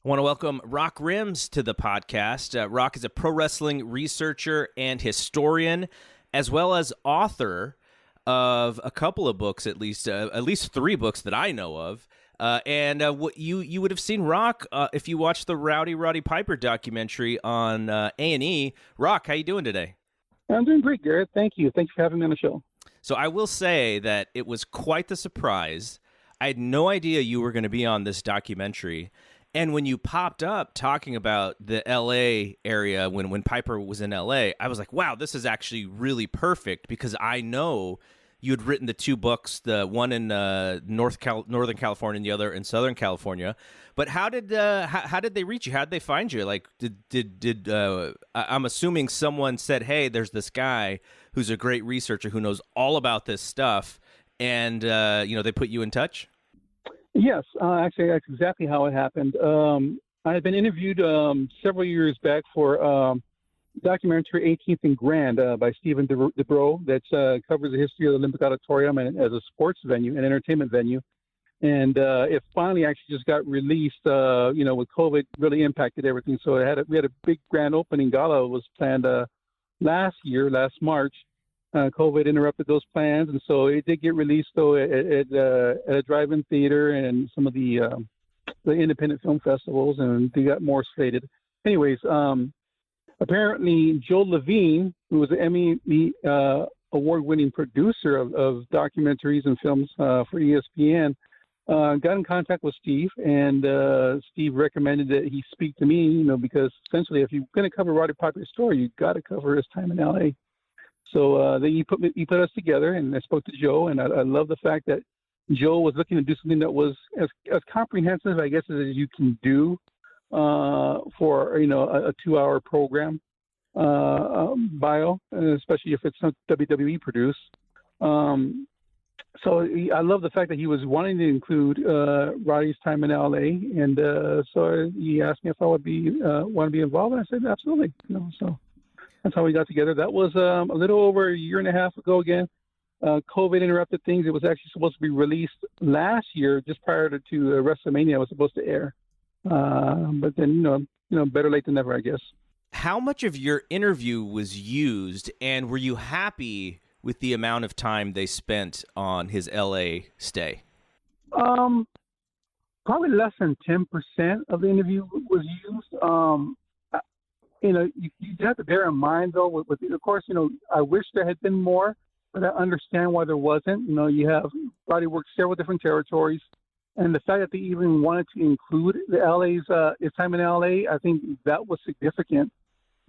I want to welcome Rock Rims to the podcast. Rock is a pro wrestling researcher and historian, as well as author of a couple of books, at least three books that I know of. What you would have seen Rock if you watched the Rowdy Roddy Piper documentary on A&E. Rock, how you doing today? I'm doing great, Garrett. Thank you. Thank you for having me on the show. So I will say that it was quite the surprise. I had no idea you were going to be on this documentary. And when you popped up talking about the L.A. area when Piper was in L.A., I was like, wow, this is actually really perfect because I know you had written the two books, the one in Northern California and the other in Southern California. But how did they reach you? How did they find you? Like, I'm assuming someone said, hey, there's this guy who's a great researcher who knows all about this stuff, and they put you in touch? Yes, actually, that's exactly how it happened. I had been interviewed several years back for documentary 18th and Grand by Stephen DeBro that covers the history of the Olympic Auditorium and as a sports venue and entertainment venue. And it finally actually just got released, with COVID really impacted everything. So we had a big grand opening gala was planned last March. COVID interrupted those plans, and so it did get released though at a drive-in theater and some of the independent film festivals, and they got more slated. Anyways, apparently Joe Levine, who was an Emmy award-winning producer of documentaries and films for ESPN, got in contact with Steve, and Steve recommended that he speak to me, because essentially if you're going to cover Roddy Piper's story, you've got to cover his time in L.A. So then he put us together, and I spoke to Joe, and I love the fact that Joe was looking to do something that was as comprehensive, I guess, as you can do for a 2-hour program bio, especially if it's not WWE produced. So I love the fact that he was wanting to include Roddy's time in LA, and so he asked me if I would want to be involved, and I said absolutely. So. That's how we got together. That was a little over a year and a half ago again. COVID interrupted things. It was actually supposed to be released last year, just prior to WrestleMania. It was supposed to air. But then, better late than never, I guess. How much of your interview was used, and were you happy with the amount of time they spent on his LA stay? Probably less than 10% of the interview was used. You have to bear in mind, though, with of course, I wish there had been more, but I understand why there wasn't. You have Roddy worked several different territories, and the fact that they even wanted to include the his time in LA, I think that was significant.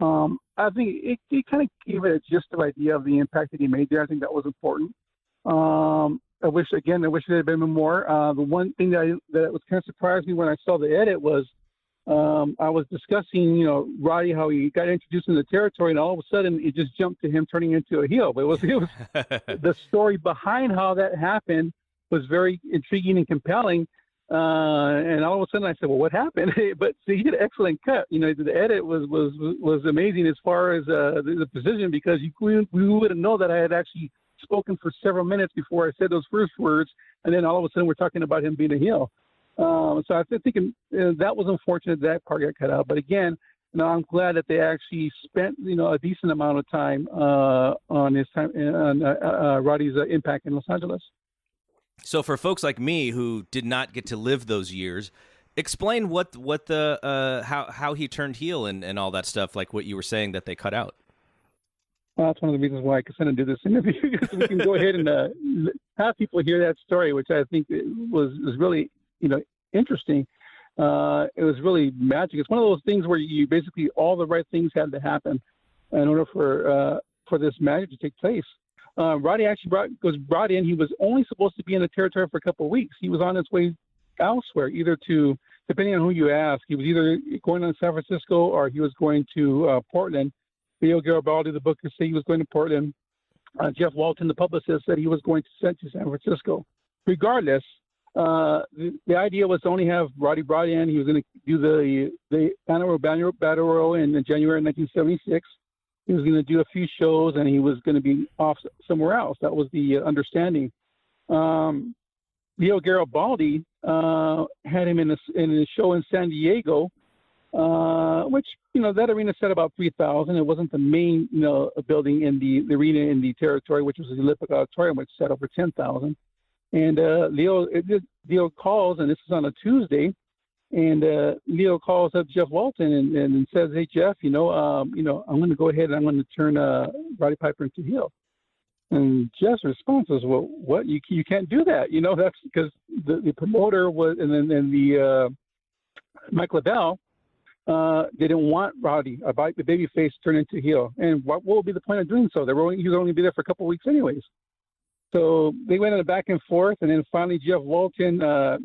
I think it kind of gave it a gist of idea of the impact that he made there. I think that was important. I wish there had been more. The one thing that was kind of surprised me when I saw the edit was, I was discussing, Roddy, how he got introduced in the territory, and all of a sudden it just jumped to him turning into a heel. But it was the story behind how that happened was very intriguing and compelling. And all of a sudden I said, well, what happened? But see, he did an excellent cut. The edit was amazing as far as the precision, because we wouldn't know that I had actually spoken for several minutes before I said those first words, and then all of a sudden we're talking about him being a heel. So I think that was unfortunate that part got cut out. But again, I'm glad that they actually spent a decent amount of time on his time on Roddy's impact in Los Angeles. So for folks like me who did not get to live those years, explain what the how he turned heel and all that stuff, like what you were saying that they cut out. Well, that's one of the reasons why I decided to do this interview, because we can go ahead and have people hear that story, which I think was really interesting. It was really magic. It's one of those things where you basically all the right things had to happen in order for this magic to take place. Roddy actually was brought in. He was only supposed to be in the territory for a couple of weeks. He was on his way elsewhere, either to, depending on who you ask, he was either going to San Francisco or he was going to Portland. Leo Garibaldi, the booker, said he was going to Portland. Jeff Walton, the publicist, said he was going to San Francisco. Regardless, the idea was to only have Roddy brought in. He was going to do the annual Battle Royal in January 1976. He was going to do a few shows, and he was going to be off somewhere else. That was the understanding. Leo Garibaldi had him in a show in San Diego, which that arena set about 3,000. It wasn't the main building in the arena in the territory, which was the Olympic Auditorium, which set over 10,000. And Leo calls, and this is on a Tuesday. And Leo calls up Jeff Walton and says, "Hey Jeff, I'm going to go ahead and I'm going to turn Roddy Piper into heel." And Jeff's response was, "Well, what? You can't do that. That's because the promoter was, and then the Mike LaBelle, they didn't want Roddy, the babyface, turned into heel. And what will be the point of doing so? He would only be there for a couple of weeks anyways." So they went in a back and forth, and then finally Jeff Walton,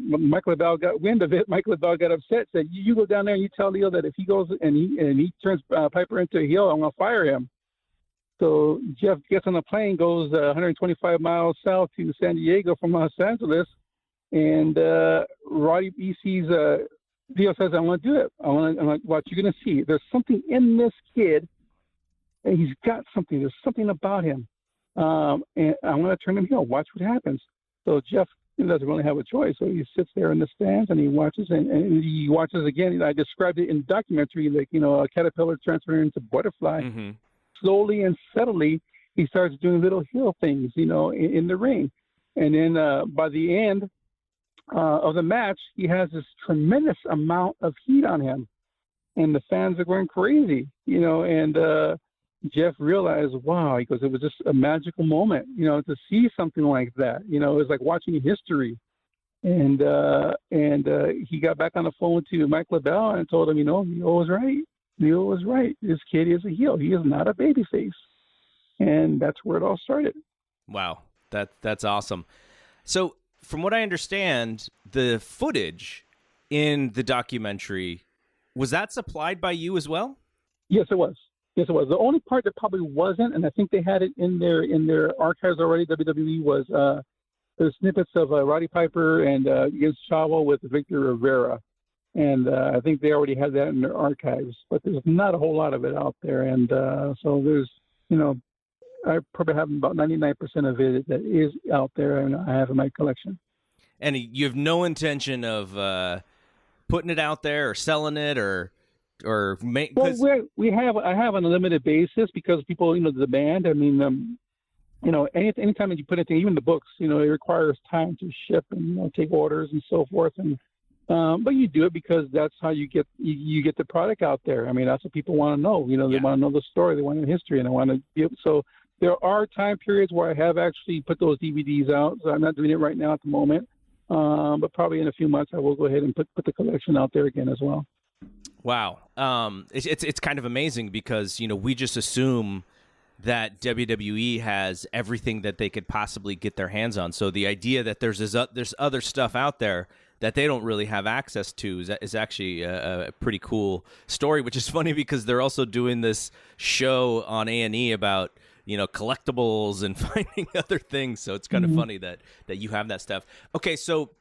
Mike LaBelle got wind of it. Mike LaBelle got upset, said, "You go down there and you tell Leo that if he goes and he turns Piper into a heel, I'm going to fire him." So Jeff gets on a plane, goes 125 miles south to San Diego from Los Angeles, and Roddy sees Leo says, "I want to do it. I'm like, what you're going to see. There's something in this kid, and he's got something. There's something about him. And I'm going to turn him heel. Watch what happens." So Jeff doesn't really have a choice. So he sits there in the stands and he watches, and he watches again. I described it in the documentary, like, a caterpillar transferring into butterfly. Mm-hmm. Slowly and subtly, he starts doing little heel things, in the ring. And then by the end of the match, he has this tremendous amount of heat on him. And the fans are going crazy, and Jeff realized, wow, he goes, it was just a magical moment, to see something like that. It was like watching history. And he got back on the phone to Mike LaBelle and told him, Leo was right. Leo was right. This kid is a heel. He is not a babyface. And that's where it all started. Wow, that's awesome. So from what I understand, the footage in the documentary, was that supplied by you as well? Yes, it was. Yes, it was. The only part that probably wasn't, and I think they had it in their archives already, WWE, was the snippets of Roddy Piper and against Chavo with Victor Rivera. And I think they already had that in their archives. But there's not a whole lot of it out there. And so there's, I probably have about 99% of it that is out there and I have in my collection. And you have no intention of putting it out there or selling it or make? Well, I have on a limited basis because people, demand. I mean, anytime that you put anything, even the books, it requires time to ship and take orders and so forth. And but you do it because that's how you get the product out there. I mean, that's what people want to know. They want to know the story, they want the history, and they want to be able. So there are time periods where I have actually put those DVDs out. So I'm not doing it right now at the moment, but probably in a few months I will go ahead and put the collection out there again as well. Wow, it's kind of amazing because we just assume that WWE has everything that they could possibly get their hands on. So the idea that there's other stuff out there that they don't really have access to is actually a pretty cool story. Which is funny because they're also doing this show on A&E about collectibles and finding other things. So it's kind of funny that you have that stuff. Okay, so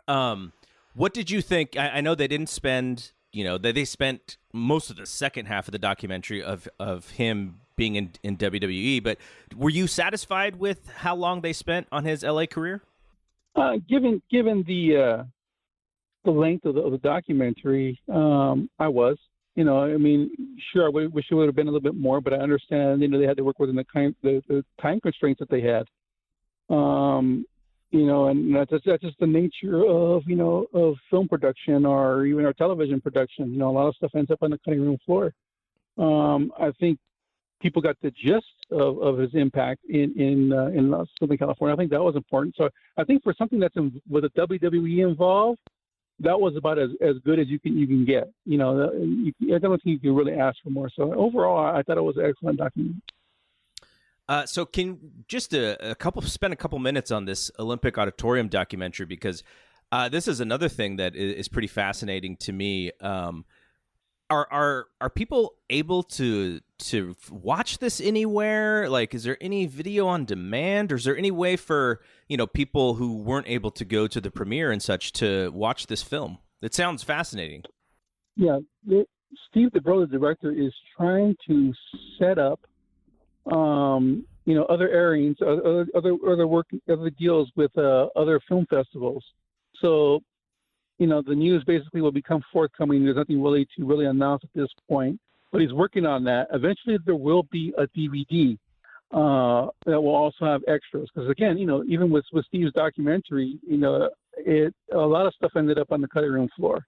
what did you think? I know they didn't spend. They spent most of the second half of the documentary of him being in WWE, but were you satisfied with how long they spent on his LA career? Given the length of the documentary, I was. I mean, sure, I wish it would have been a little bit more, but I understand. They had to work within the time constraints that they had. And that's just the nature of film production or even our television production. A lot of stuff ends up on the cutting room floor. I think people got the gist of his impact in Southern California. I think that was important. So I think for something that's with a WWE involved, that was about as good as you can get. I don't think you can really ask for more. So overall, I thought it was an excellent documentary. So can just spend a couple minutes on this Olympic Auditorium documentary, because this is another thing that is pretty fascinating to me. Are people able to watch this anywhere? Like, is there any video on demand, or is there any way for people who weren't able to go to the premiere and such to watch this film? It sounds fascinating. Yeah, Steve, the brother director, is trying to set up other airings, other deals with other film festivals. So, the news basically will become forthcoming. There's nothing really to really announce at this point, but he's working on that. Eventually, there will be a DVD that will also have extras. Because again, even with Steve's documentary, a lot of stuff ended up on the cutting room floor.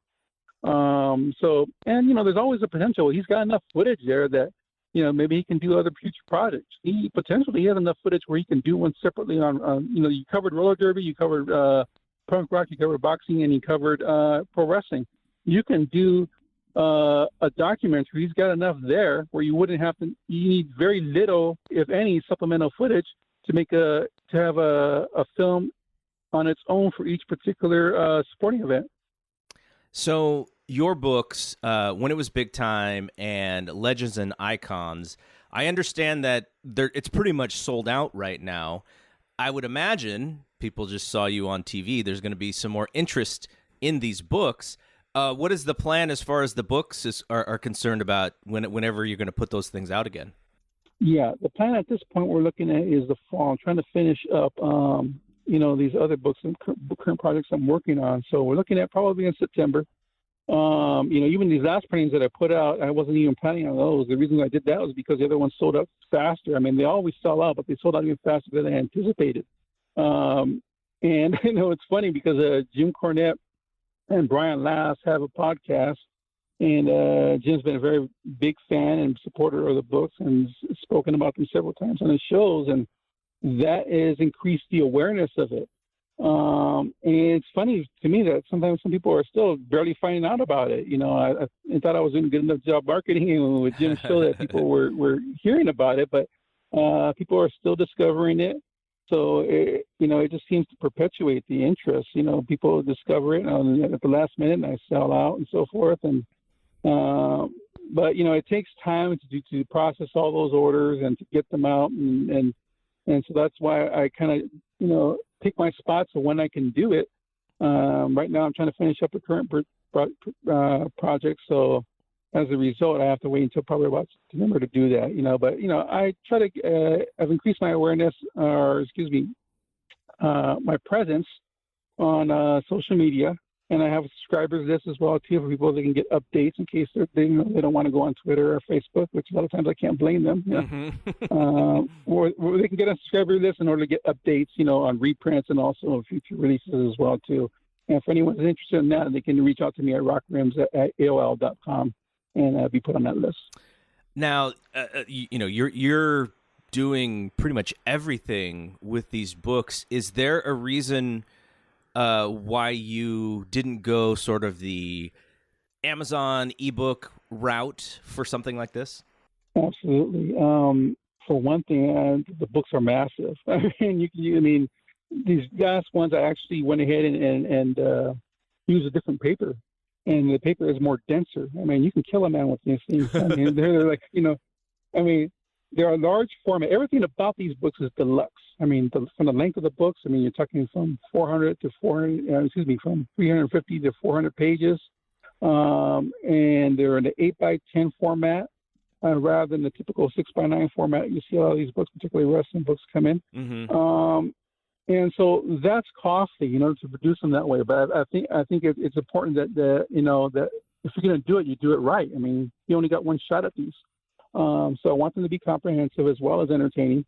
There's always a potential. He's got enough footage there that, maybe he can do other future projects. He potentially has enough footage where he can do one separately on you covered roller derby, you covered punk rock, you covered boxing, and you covered pro wrestling. You can do a documentary. He's got enough there where you need very little, if any, supplemental footage to have a film on its own for each particular sporting event. So your books, When It Was Big Time and Legends and Icons, I understand that it's pretty much sold out right now. I would imagine people just saw you on TV. There's going to be some more interest in these books. What is the plan as far as the books are concerned about whenever you're going to put those things out again? Yeah, the plan at this point we're looking at is the fall. I'm trying to finish up, these other books and current projects I'm working on. So we're looking at probably in September. Even these last printings that I put out, I wasn't even planning on those. The reason I did that was because the other ones sold out faster. I mean, they always sell out, but they sold out even faster than I anticipated. It's funny because Jim Cornette and Brian Lass have a podcast, and Jim's been a very big fan and supporter of the books and spoken about them several times on his shows, and that has increased the awareness of it. And it's funny to me that sometimes some people are still barely finding out about it. I thought I was doing a good enough job marketing and with Jim's show that people were hearing about it, but people are still discovering it. So, it just seems to perpetuate the interest. People discover it at the last minute and I sell out and so forth. But it takes time to process all those orders and to get them out. And so that's why I kind of, pick my spots of when I can do it. Right now I'm trying to finish up a current project. So as a result, I have to wait until probably about September to do that, but, I try to, I've increased my awareness my presence on social media, and I have a subscribers list as well too for people that can get updates in case they don't want to go on Twitter or Facebook, which a lot of times I can't blame them. Or they can get on subscriber list in order to get updates, on reprints and also on future releases as well too. And for anyone who's interested in that, they can reach out to me at rockrims@aol.com and be put on that list. Now, you're doing pretty much everything with these books. Is there a reason why you didn't go sort of the Amazon ebook route for something like this? Absolutely. For one thing, the books are massive. These last ones, I actually went ahead and used a different paper, and the paper is more denser. You can kill a man with these things. They're like, they're a large format. Everything about these books is deluxe. From the length of the books, you're talking from 350 to 400 pages. And they're in the 8x10 format rather than the typical 6x9 format. You see a lot of these books, particularly wrestling books, come in. Mm-hmm. And so that's costly, to produce them that way. But I think it's important that if you're going to do it, you do it right. You only got one shot at these. So I want them to be comprehensive as well as entertaining.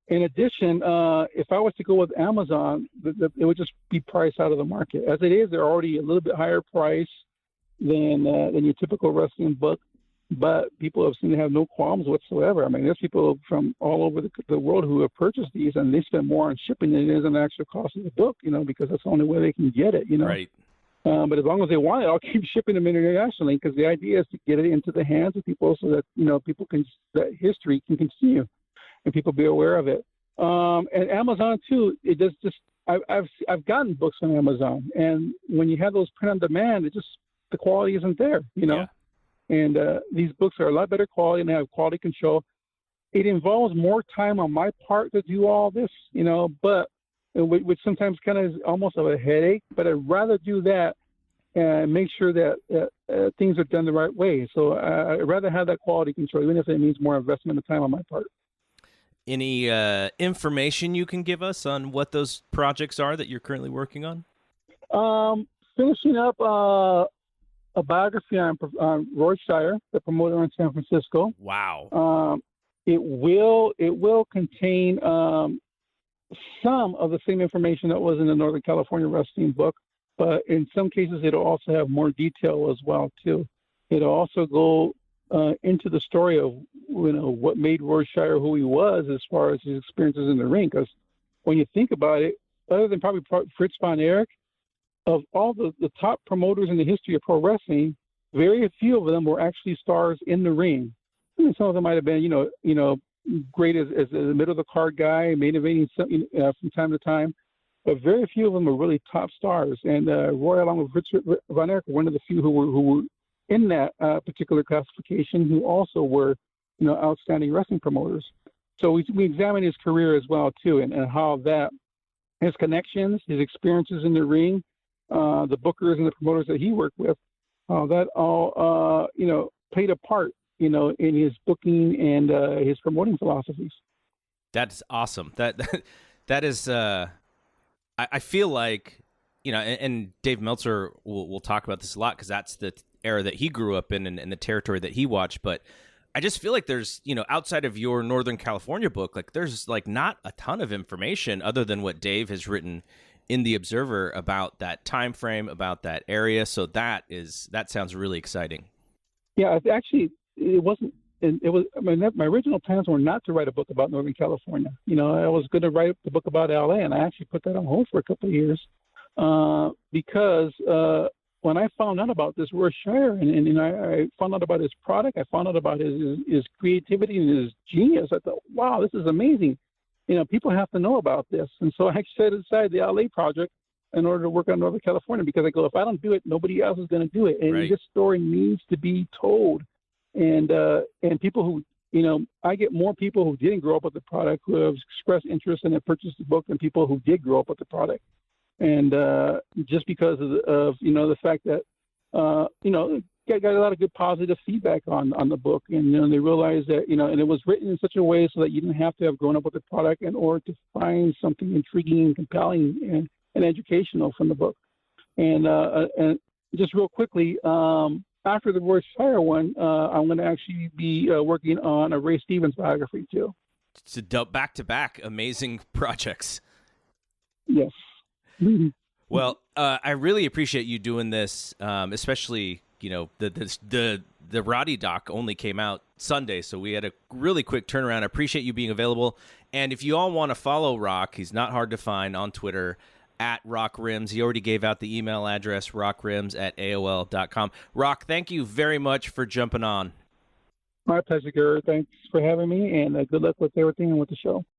In addition, if I was to go with Amazon, it would just be priced out of the market. As it is, they're already a little bit higher price than your typical wrestling book, but people have seemed to have no qualms whatsoever. There's people from all over the world who have purchased these, and they spend more on shipping than it is on the actual cost of the book, because that's the only way they can get it, Right. But as long as they want it, I'll keep shipping them internationally, because the idea is to get it into the hands of people so that, that history can continue and people be aware of it. And Amazon too, it does just, I've gotten books on Amazon, and when you have those print on demand, the quality isn't there, Yeah. And these books are a lot better quality and they have quality control. It involves more time on my part to do all this, but which sometimes kind of is almost of a headache, but I'd rather do that and make sure that things are done the right way. So I'd rather have that quality control, even if it means more investment of time on my part. Any information you can give us on what those projects are that you're currently working on? Finishing up a biography on Roy Shire, the promoter in San Francisco. Wow. It will contain some of the same information that was in the Northern California wrestling book, but in some cases it'll also have more detail as well too. It'll also go into the story of what made Roy Shire who he was as far as his experiences in the ring. Because when you think about it, other than probably Fritz von Erich, of all the top promoters in the history of pro wrestling, very few of them were actually stars in the ring. I mean, some of them might have been, great as a middle of the card guy, main eventing from time to time, but very few of them were really top stars. And Roy, along with Fritz von Erich, were one of the few who were in that particular classification, who also were, outstanding wrestling promoters. So we examined his career as well too, and how that his connections, his experiences in the ring, the bookers and the promoters that he worked with, that all played a part, in his booking and his promoting philosophies. That's awesome. That is. I feel like, and Dave Meltzer will talk about this a lot because that's the era that he grew up in and the territory that he watched. But I just feel like there's, outside of your Northern California book, like there's like not a ton of information other than what Dave has written in the Observer about that time frame, about that area. So that sounds really exciting. Yeah, it wasn't. It was. My original plans were not to write a book about Northern California. I was going to write the book about LA, and I actually put that on hold for a couple of years because when I found out about this Roy Shire, and I found out about his product, I found out about his creativity and his genius. I thought, wow, this is amazing. People have to know about this. And so I set aside the LA project in order to work on Northern California, because I go, if I don't do it, nobody else is going to do it. And right. This story needs to be told. And people who, I get more people who didn't grow up with the product who have expressed interest and have purchased the book than people who did grow up with the product. And just because of the fact that, got a lot of good positive feedback on the book. And they realized that, and it was written in such a way so that you didn't have to have grown up with the product in order to find something intriguing and compelling and educational from the book. And just real quickly, after the Roy Shire one, I'm going to actually be working on a Ray Stevens biography too. It's a back-to-back amazing projects. Yes. Mm-hmm. Well, I really appreciate you doing this, especially the Roddy doc only came out Sunday, so we had a really quick turnaround. I appreciate you being available. And if you all want to follow Rock, he's not hard to find on Twitter, @RockRims. He already gave out the email address, rockrims@aol.com. Rock, thank you very much for jumping on. My pleasure, Gary. Thanks for having me, and good luck with everything and with the show.